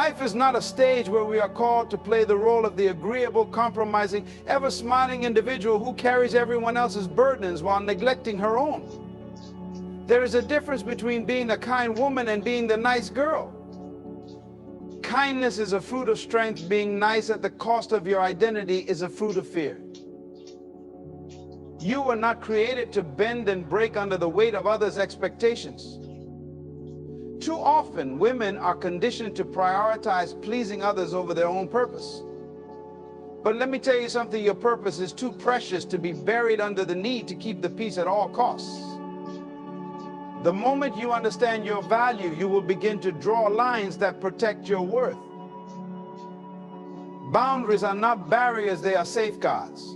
Life is not a stage where we are called to play the role of the agreeable, compromising, ever-smiling individual who carries everyone else's burdens while neglecting her own. There is a difference between being a kind woman and being the nice girl. Kindness is a fruit of strength. Being nice at the cost of your identity is a fruit of fear. You were not created to bend and break under the weight of others' expectations. Too often, women are conditioned to prioritize pleasing others over their own purpose. But let me tell you something, your purpose is too precious to be buried under the need to keep the peace at all costs. The moment you understand your value, you will begin to draw lines that protect your worth. Boundaries are not barriers, they are safeguards.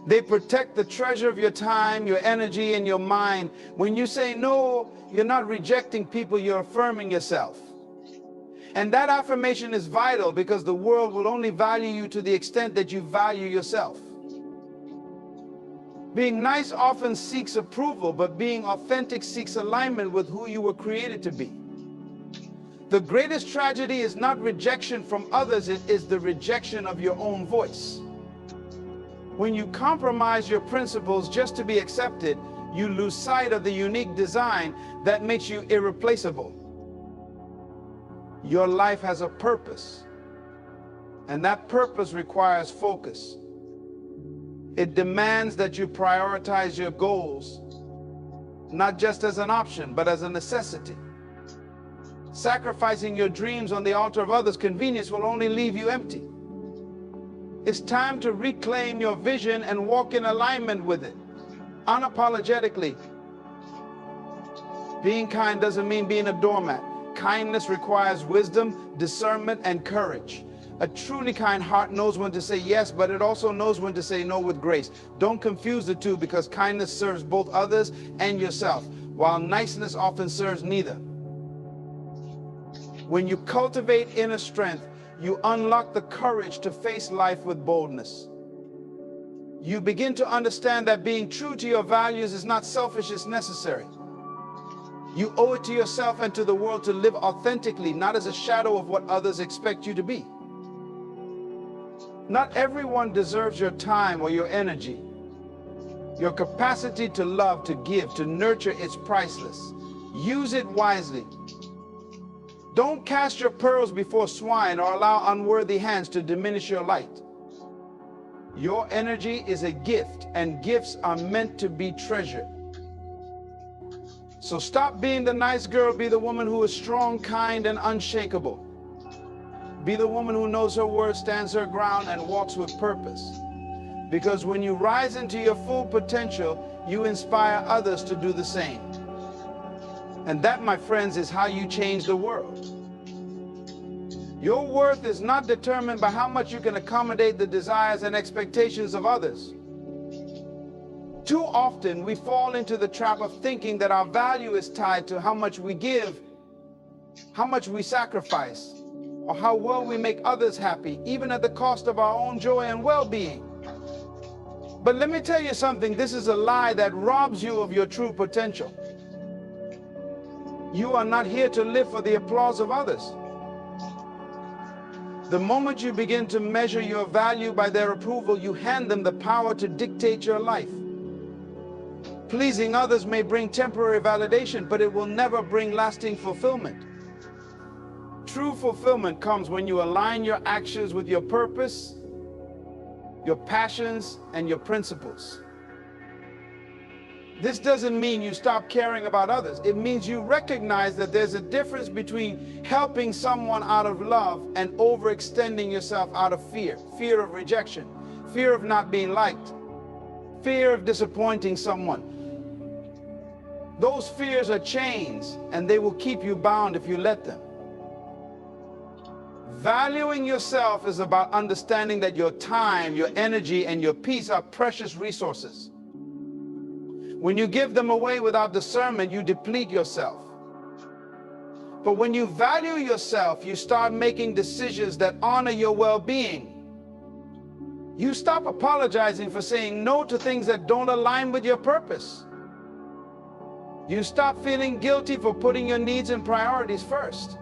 They protect the treasure of your time, your energy, and your mind. When you say no, you're not rejecting people, you're affirming yourself. And that affirmation is vital because the world will only value you to the extent that you value yourself. Being nice often seeks approval, but being authentic seeks alignment with who you were created to be. The greatest tragedy is not rejection from others, it is the rejection of your own voice. When you compromise your principles just to be accepted, you lose sight of the unique design that makes you irreplaceable. Your life has a purpose, and that purpose requires focus. It demands that you prioritize your goals, not just as an option, but as a necessity. Sacrificing your dreams on the altar of others' convenience will only leave you empty. It's time to reclaim your vision and walk in alignment with it, unapologetically. Being kind doesn't mean being a doormat. Kindness requires wisdom, discernment, and courage. A truly kind heart knows when to say yes, but it also knows when to say no with grace. Don't confuse the two, because kindness serves both others and yourself, while niceness often serves neither. When you cultivate inner strength, you unlock the courage to face life with boldness. You begin to understand that being true to your values is not selfish, it's necessary. You owe it to yourself and to the world to live authentically, not as a shadow of what others expect you to be. Not everyone deserves your time or your energy. Your capacity to love, to give, to nurture is priceless. Use it wisely. Don't cast your pearls before swine or allow unworthy hands to diminish your light. Your energy is a gift, and gifts are meant to be treasured. So stop being the nice girl, be the woman who is strong, kind, and unshakable. Be the woman who knows her worth, stands her ground, and walks with purpose. Because when you rise into your full potential, you inspire others to do the same. And that, my friends, is how you change the world. Your worth is not determined by how much you can accommodate the desires and expectations of others. Too often, we fall into the trap of thinking that our value is tied to how much we give, how much we sacrifice, or how well we make others happy, even at the cost of our own joy and well-being. But let me tell you something, this is a lie that robs you of your true potential. You are not here to live for the applause of others. The moment you begin to measure your value by their approval, you hand them the power to dictate your life. Pleasing others may bring temporary validation, but it will never bring lasting fulfillment. True fulfillment comes when you align your actions with your purpose, your passions, and your principles. This doesn't mean you stop caring about others. It means you recognize that there's a difference between helping someone out of love and overextending yourself out of fear. Fear of rejection, fear of not being liked, fear of disappointing someone. Those fears are chains, and they will keep you bound if you let them. Valuing yourself is about understanding that your time, your energy, and your peace are precious resources. When you give them away without discernment, you deplete yourself. But when you value yourself, you start making decisions that honor your well-being. You stop apologizing for saying no to things that don't align with your purpose. You stop feeling guilty for putting your needs and priorities first.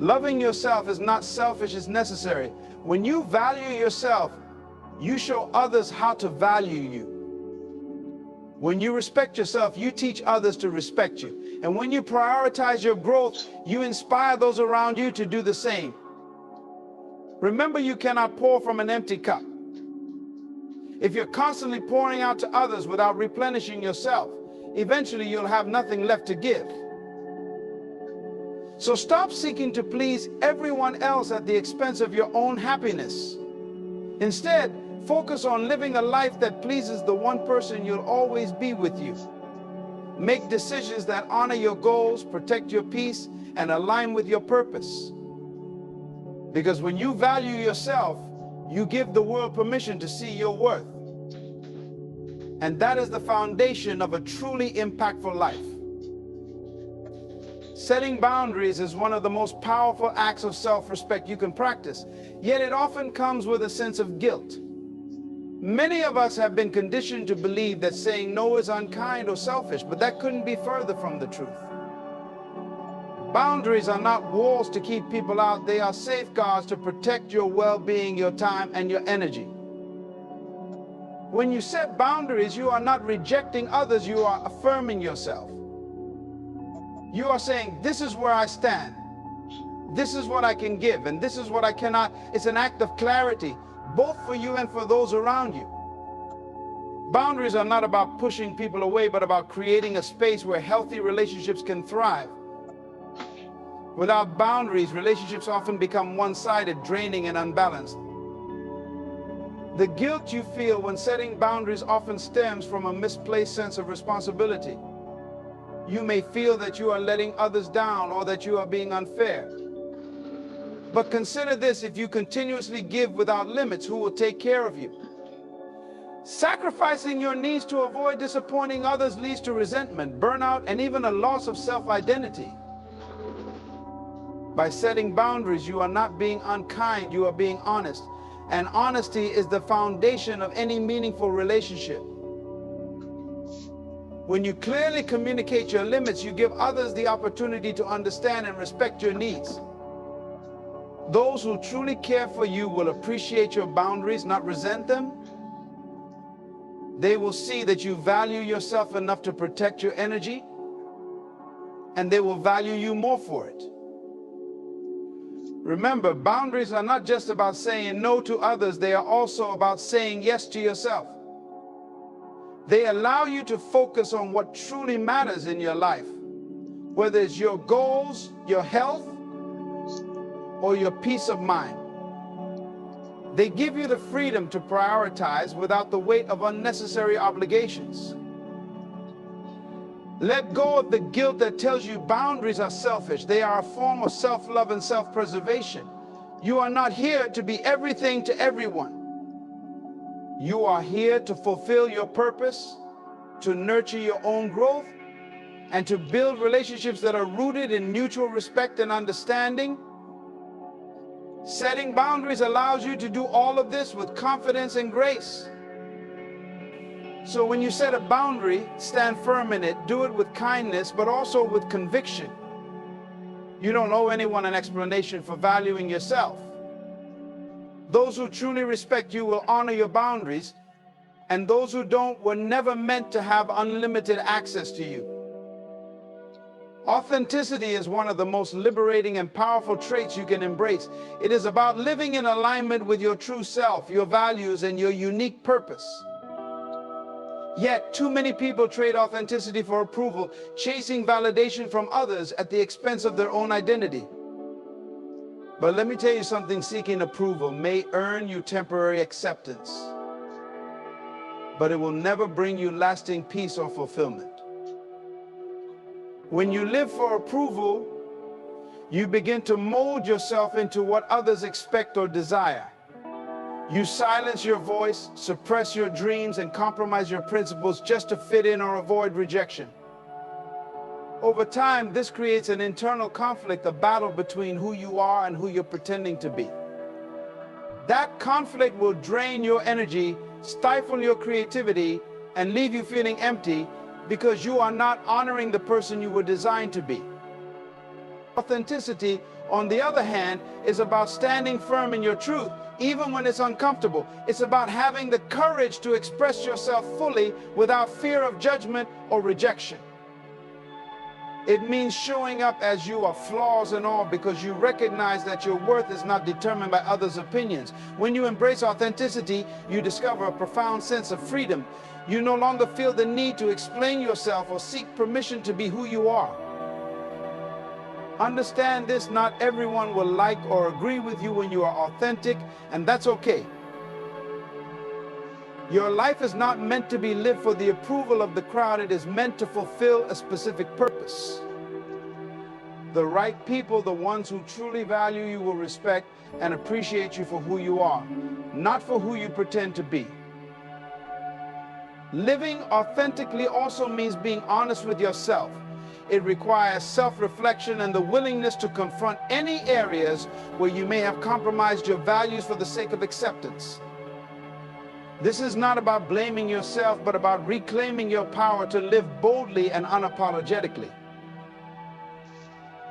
Loving yourself is not selfish, it's necessary. When you value yourself, you show others how to value you. When you respect yourself, you teach others to respect you. And when you prioritize your growth, you inspire those around you to do the same. Remember, you cannot pour from an empty cup. If you're constantly pouring out to others without replenishing yourself, eventually you'll have nothing left to give. So stop seeking to please everyone else at the expense of your own happiness. Instead, focus on living a life that pleases the one person you'll always be with you. Make decisions that honor your goals, protect your peace, and align with your purpose. Because when you value yourself, you give the world permission to see your worth. And that is the foundation of a truly impactful life. Setting boundaries is one of the most powerful acts of self-respect you can practice, yet it often comes with a sense of guilt. Many of us have been conditioned to believe that saying no is unkind or selfish, but that couldn't be further from the truth. Boundaries are not walls to keep people out, they are safeguards to protect your well-being, your time, and your energy. When you set boundaries, you are not rejecting others, you are affirming yourself. You are saying, this is where I stand. This is what I can give, and this is what I cannot. It's an act of clarity, both for you and for those around you. Boundaries are not about pushing people away, but about creating a space where healthy relationships can thrive. Without boundaries, relationships often become one-sided, draining, and unbalanced. The guilt you feel when setting boundaries often stems from a misplaced sense of responsibility. You may feel that you are letting others down or that you are being unfair. But consider this: if you continuously give without limits, who will take care of you? Sacrificing your needs to avoid disappointing others leads to resentment, burnout, and even a loss of self-identity. By setting boundaries, you are not being unkind, you are being honest. And honesty is the foundation of any meaningful relationship. When you clearly communicate your limits, you give others the opportunity to understand and respect your needs. Those who truly care for you will appreciate your boundaries, not resent them. They will see that you value yourself enough to protect your energy, and they will value you more for it. Remember, boundaries are not just about saying no to others, they are also about saying yes to yourself. They allow you to focus on what truly matters in your life, whether it's your goals, your health, or your peace of mind. They give you the freedom to prioritize without the weight of unnecessary obligations. Let go of the guilt that tells you boundaries are selfish. They are a form of self-love and self-preservation. You are not here to be everything to everyone. You are here to fulfill your purpose, to nurture your own growth, and to build relationships that are rooted in mutual respect and understanding. Setting boundaries allows you to do all of this with confidence and grace. So when you set a boundary, stand firm in it. Do it with kindness, but also with conviction. You don't owe anyone an explanation for valuing yourself. Those who truly respect you will honor your boundaries, and those who don't were never meant to have unlimited access to you. Authenticity is one of the most liberating and powerful traits you can embrace. It is about living in alignment with your true self, your values, and your unique purpose. Yet, too many people trade authenticity for approval, chasing validation from others at the expense of their own identity. But let me tell you something: seeking approval may earn you temporary acceptance, but it will never bring you lasting peace or fulfillment. When you live for approval, you begin to mold yourself into what others expect or desire. You silence your voice, suppress your dreams, and compromise your principles just to fit in or avoid rejection. Over time, this creates an internal conflict, a battle between who you are and who you're pretending to be. That conflict will drain your energy, stifle your creativity, and leave you feeling empty because you are not honoring the person you were designed to be. Authenticity on the other hand, is about standing firm in your truth, even when it's uncomfortable. It's about having the courage to express yourself fully without fear of judgment or rejection. It means showing up as you are, flaws and all, because you recognize that your worth is not determined by others' opinions. When you embrace authenticity, you discover a profound sense of freedom. You no longer feel the need to explain yourself or seek permission to be who you are. Understand this: not everyone will like or agree with you when you are authentic, and that's okay. Your life is not meant to be lived for the approval of the crowd. It is meant to fulfill a specific purpose. The right people, the ones who truly value you, will respect and appreciate you for who you are, not for who you pretend to be. Living authentically also means being honest with yourself. It requires self-reflection and the willingness to confront any areas where you may have compromised your values for the sake of acceptance. This is not about blaming yourself, but about reclaiming your power to live boldly and unapologetically.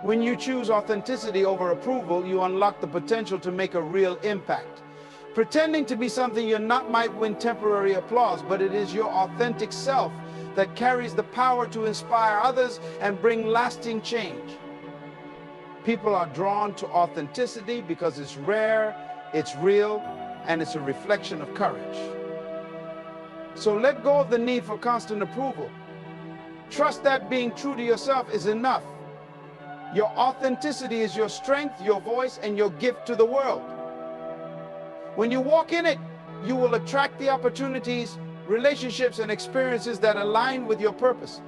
When you choose authenticity over approval, you unlock the potential to make a real impact. Pretending to be something you're not might win temporary applause, but it is your authentic self that carries the power to inspire others and bring lasting change. People are drawn to authenticity because it's rare, it's real, and it's a reflection of courage. So let go of the need for constant approval. Trust that being true to yourself is enough. Your authenticity is your strength, your voice, and your gift to the world. When you walk in it, you will attract the opportunities, relationships, and experiences that align with your purpose.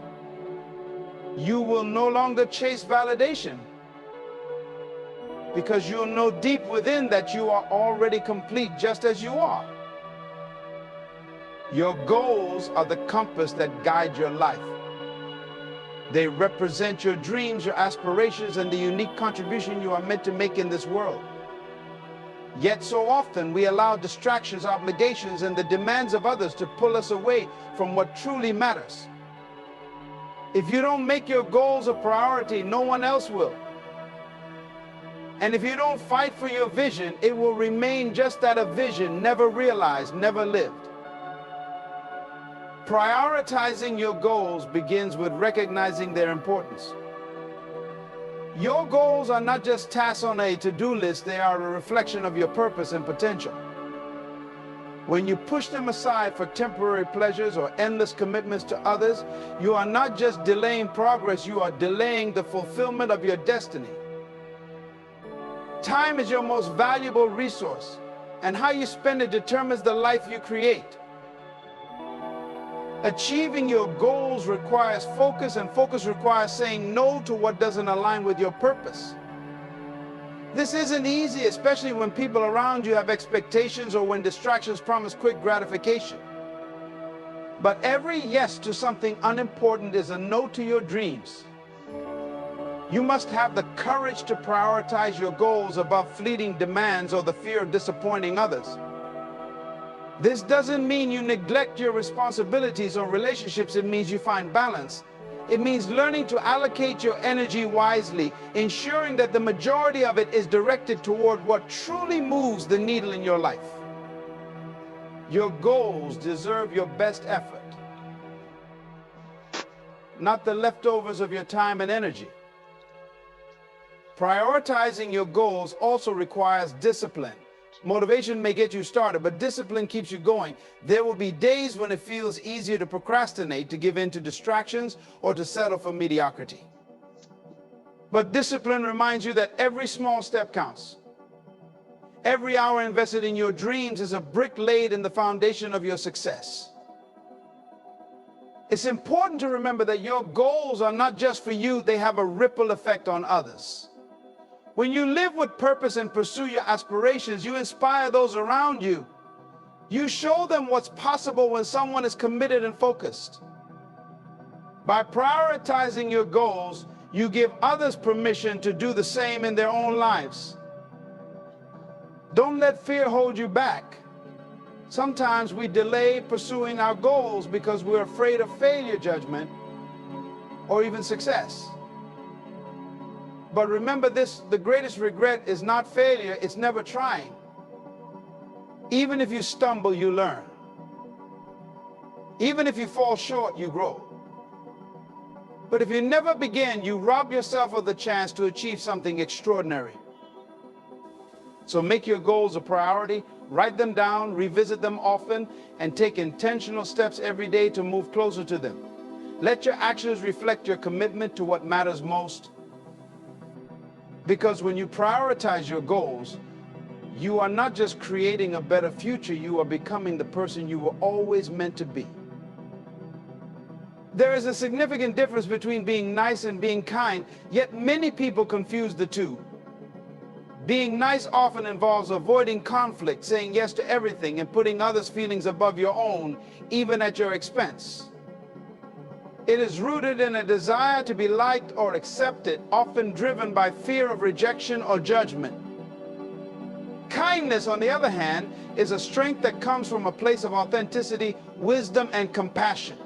You will no longer chase validation, because you'll know deep within that you are already complete just as you are. Your goals are the compass that guide your life. They represent your dreams, your aspirations, and the unique contribution you are meant to make in this world. Yet so often we allow distractions, obligations, and the demands of others to pull us away from what truly matters. If you don't make your goals a priority, no one else will. And if you don't fight for your vision, it will remain just that, a vision, never realized, never lived. Prioritizing your goals begins with recognizing their importance. Your goals are not just tasks on a to-do list, they are a reflection of your purpose and potential. When you push them aside for temporary pleasures or endless commitments to others, you are not just delaying progress, you are delaying the fulfillment of your destiny. Time is your most valuable resource, and how you spend it determines the life you create. Achieving your goals requires focus, and focus requires saying no to what doesn't align with your purpose. This isn't easy, especially when people around you have expectations or when distractions promise quick gratification. But every yes to something unimportant is a no to your dreams. You must have the courage to prioritize your goals above fleeting demands or the fear of disappointing others. This doesn't mean you neglect your responsibilities or relationships. It means you find balance. It means learning to allocate your energy wisely, ensuring that the majority of it is directed toward what truly moves the needle in your life. Your goals deserve your best effort, not the leftovers of your time and energy. Prioritizing your goals also requires discipline. Motivation may get you started, but discipline keeps you going. There will be days when it feels easier to procrastinate, to give in to distractions, or to settle for mediocrity. But discipline reminds you that every small step counts. Every hour invested in your dreams is a brick laid in the foundation of your success. It's important to remember that your goals are not just for you, they have a ripple effect on others. When you live with purpose and pursue your aspirations, you inspire those around you. You show them what's possible when someone is committed and focused. By prioritizing your goals, you give others permission to do the same in their own lives. Don't let fear hold you back. Sometimes we delay pursuing our goals because we're afraid of failure, judgment, or even success. But remember this, the greatest regret is not failure, it's never trying. Even if you stumble, you learn. Even if you fall short, you grow. But if you never begin, you rob yourself of the chance to achieve something extraordinary. So make your goals a priority, write them down, revisit them often, and take intentional steps every day to move closer to them. Let your actions reflect your commitment to what matters most. Because when you prioritize your goals, you are not just creating a better future, you are becoming the person you were always meant to be. There is a significant difference between being nice and being kind, yet many people confuse the two. Being nice often involves avoiding conflict, saying yes to everything, and putting others' feelings above your own, even at your expense. It is rooted in a desire to be liked or accepted, often driven by fear of rejection or judgment. Kindness, on the other hand, is a strength that comes from a place of authenticity, wisdom, and compassion.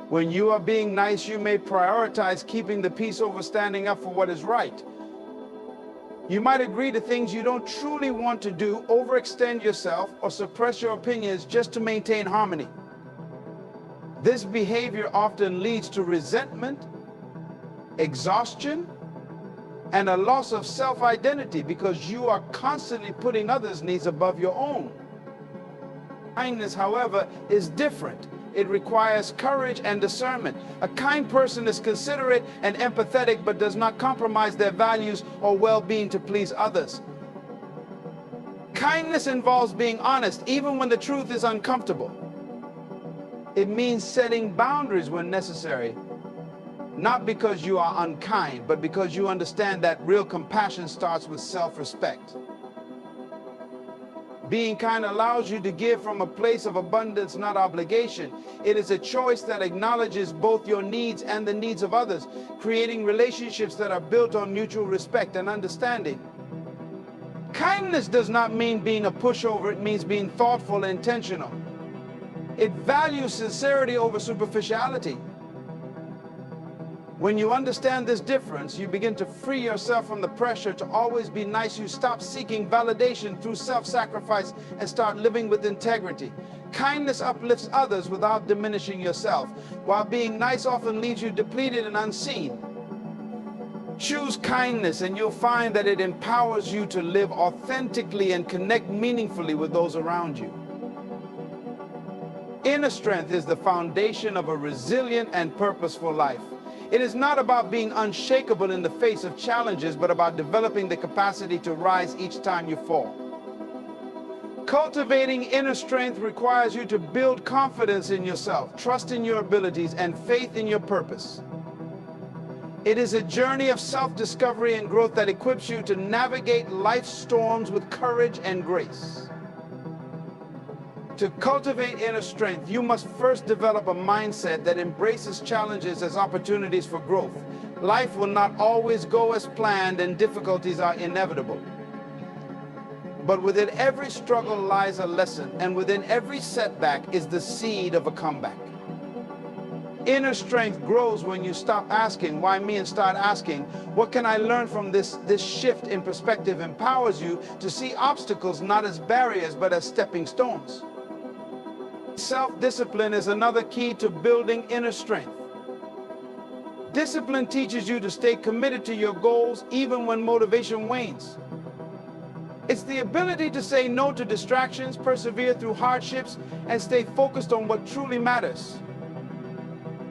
When you are being nice, you may prioritize keeping the peace over standing up for what is right. You might agree to things you don't truly want to do, overextend yourself, or suppress your opinions just to maintain harmony. This behavior often leads to resentment, exhaustion, and a loss of self-identity because you are constantly putting others' needs above your own. Kindness, however, is different. It requires courage and discernment. A kind person is considerate and empathetic but does not compromise their values or well-being to please others. Kindness involves being honest even when the truth is uncomfortable. It means setting boundaries when necessary, not because you are unkind, but because you understand that real compassion starts with self-respect. Being kind allows you to give from a place of abundance, not obligation. It is a choice that acknowledges both your needs and the needs of others, creating relationships that are built on mutual respect and understanding. Kindness does not mean being a pushover, it means being thoughtful and intentional. It values sincerity over superficiality. When you understand this difference, you begin to free yourself from the pressure to always be nice. You stop seeking validation through self-sacrifice and start living with integrity. Kindness uplifts others without diminishing yourself, while being nice often leaves you depleted and unseen. Choose kindness and you'll find that it empowers you to live authentically and connect meaningfully with those around you. Inner strength is the foundation of a resilient and purposeful life. It is not about being unshakable in the face of challenges, but about developing the capacity to rise each time you fall. Cultivating inner strength requires you to build confidence in yourself, trust in your abilities, and faith in your purpose. It is a journey of self-discovery and growth that equips you to navigate life's storms with courage and grace. To cultivate inner strength, you must first develop a mindset that embraces challenges as opportunities for growth. Life will not always go as planned and difficulties are inevitable. But within every struggle lies a lesson, and within every setback is the seed of a comeback. Inner strength grows when you stop asking, why me, and start asking, what can I learn from this? This shift in perspective empowers you to see obstacles not as barriers, but as stepping stones. Self-discipline is another key to building inner strength. Discipline teaches you to stay committed to your goals even when motivation wanes. It's the ability to say no to distractions, persevere through hardships, and stay focused on what truly matters.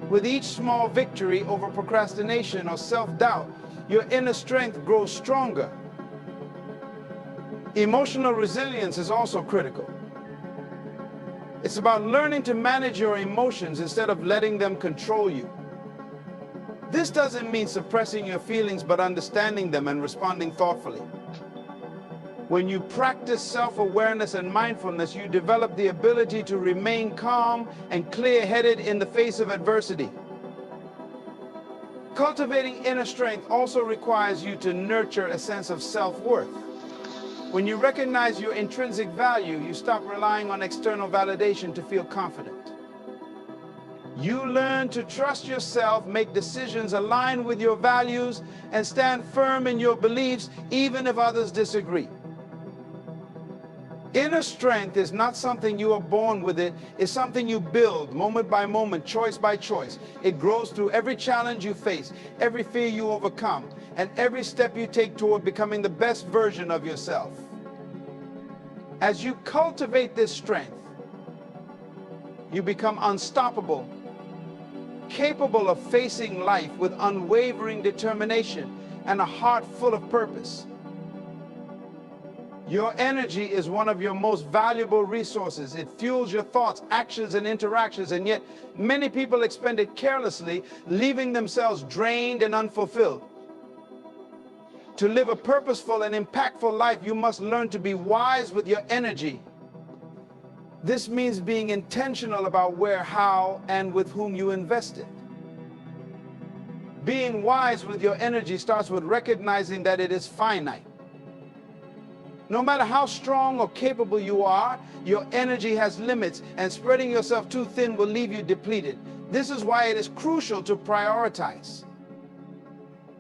With each small victory over procrastination or self-doubt, your inner strength grows stronger. Emotional resilience is also critical. It's about learning to manage your emotions instead of letting them control you. This doesn't mean suppressing your feelings, but understanding them and responding thoughtfully. When you practice self-awareness and mindfulness, you develop the ability to remain calm and clear-headed in the face of adversity. Cultivating inner strength also requires you to nurture a sense of self-worth. When you recognize your intrinsic value, you stop relying on external validation to feel confident. You learn to trust yourself, make decisions aligned with your values, and stand firm in your beliefs, even if others disagree. Inner strength is not something you are born with. It's something you build moment by moment, choice by choice. It grows through every challenge you face, every fear you overcome, and every step you take toward becoming the best version of yourself. As you cultivate this strength, you become unstoppable, capable of facing life with unwavering determination and a heart full of purpose. Your energy is one of your most valuable resources. It fuels your thoughts, actions, and interactions, and yet many people expend it carelessly, leaving themselves drained and unfulfilled. To live a purposeful and impactful life, you must learn to be wise with your energy. This means being intentional about where, how, and with whom you invest it. Being wise with your energy starts with recognizing that it is finite. No matter how strong or capable you are, your energy has limits, and spreading yourself too thin will leave you depleted. This is why it is crucial to prioritize.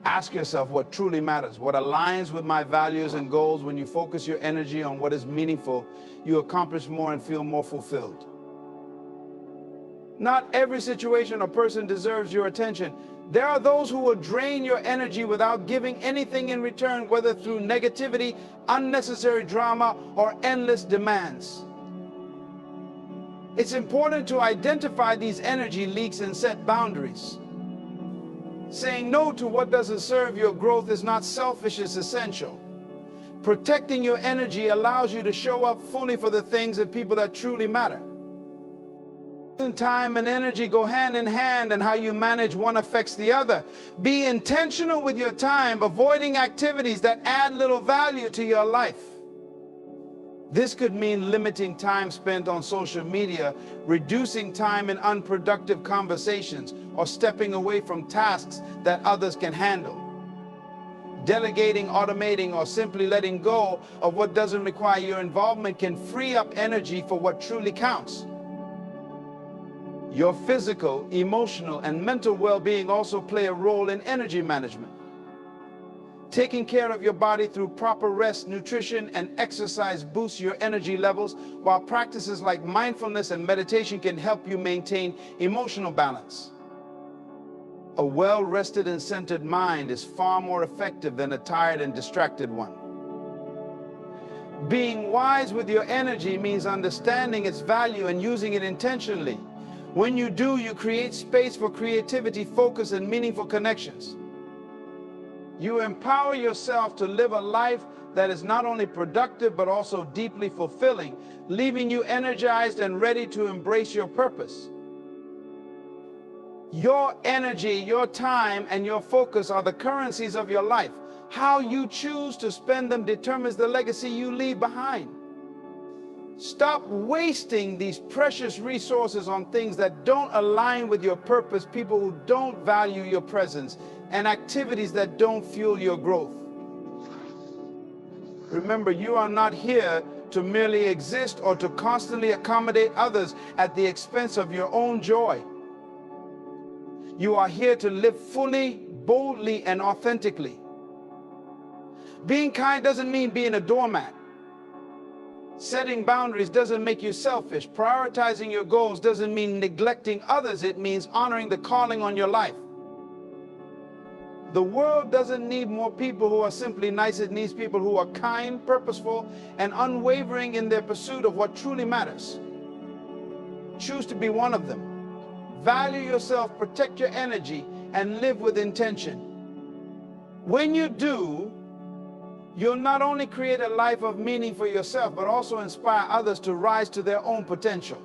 Ask yourself what truly matters, what aligns with my values and goals. When you focus your energy on what is meaningful, you accomplish more and feel more fulfilled. Not every situation or person deserves your attention. There are those who will drain your energy without giving anything in return, whether through negativity, unnecessary drama, or endless demands. It's important to identify these energy leaks and set boundaries. Saying no to what doesn't serve your growth is not selfish, it's essential. Protecting your energy allows you to show up fully for the things and people that truly matter. Time and energy go hand in hand, and how you manage one affects the other. Be intentional with your time, avoiding activities that add little value to your life. This could mean limiting time spent on social media, reducing time in unproductive conversations, or stepping away from tasks that others can handle. Delegating, automating, or simply letting go of what doesn't require your involvement can free up energy for what truly counts. Your physical, emotional, and mental well-being also play a role in energy management. Taking care of your body through proper rest, nutrition, and exercise boosts your energy levels, while practices like mindfulness and meditation can help you maintain emotional balance. A well-rested and centered mind is far more effective than a tired and distracted one. Being wise with your energy means understanding its value and using it intentionally. When you do, you create space for creativity, focus, and meaningful connections. You empower yourself to live a life that is not only productive but also deeply fulfilling, leaving you energized and ready to embrace your purpose. Your energy, your time, and your focus are the currencies of your life. How you choose to spend them determines the legacy you leave behind. Stop wasting these precious resources on things that don't align with your purpose, people who don't value your presence, and activities that don't fuel your growth. Remember, you are not here to merely exist or to constantly accommodate others at the expense of your own joy. You are here to live fully, boldly, and authentically. Being kind doesn't mean being a doormat. Setting boundaries doesn't make you selfish. Prioritizing your goals doesn't mean neglecting others. It means honoring the calling on your life. The world doesn't need more people who are simply nice. It needs people who are kind, purposeful, and unwavering in their pursuit of what truly matters. Choose to be one of them. Value yourself, protect your energy, and live with intention. When you do, you'll not only create a life of meaning for yourself, but also inspire others to rise to their own potential.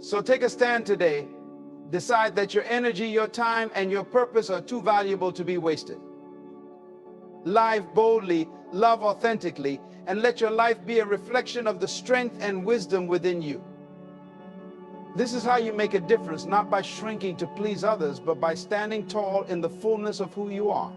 So take a stand today. Decide that your energy, your time, and your purpose are too valuable to be wasted. Live boldly, love authentically, and let your life be a reflection of the strength and wisdom within you. This is how you make a difference, not by shrinking to please others, but by standing tall in the fullness of who you are.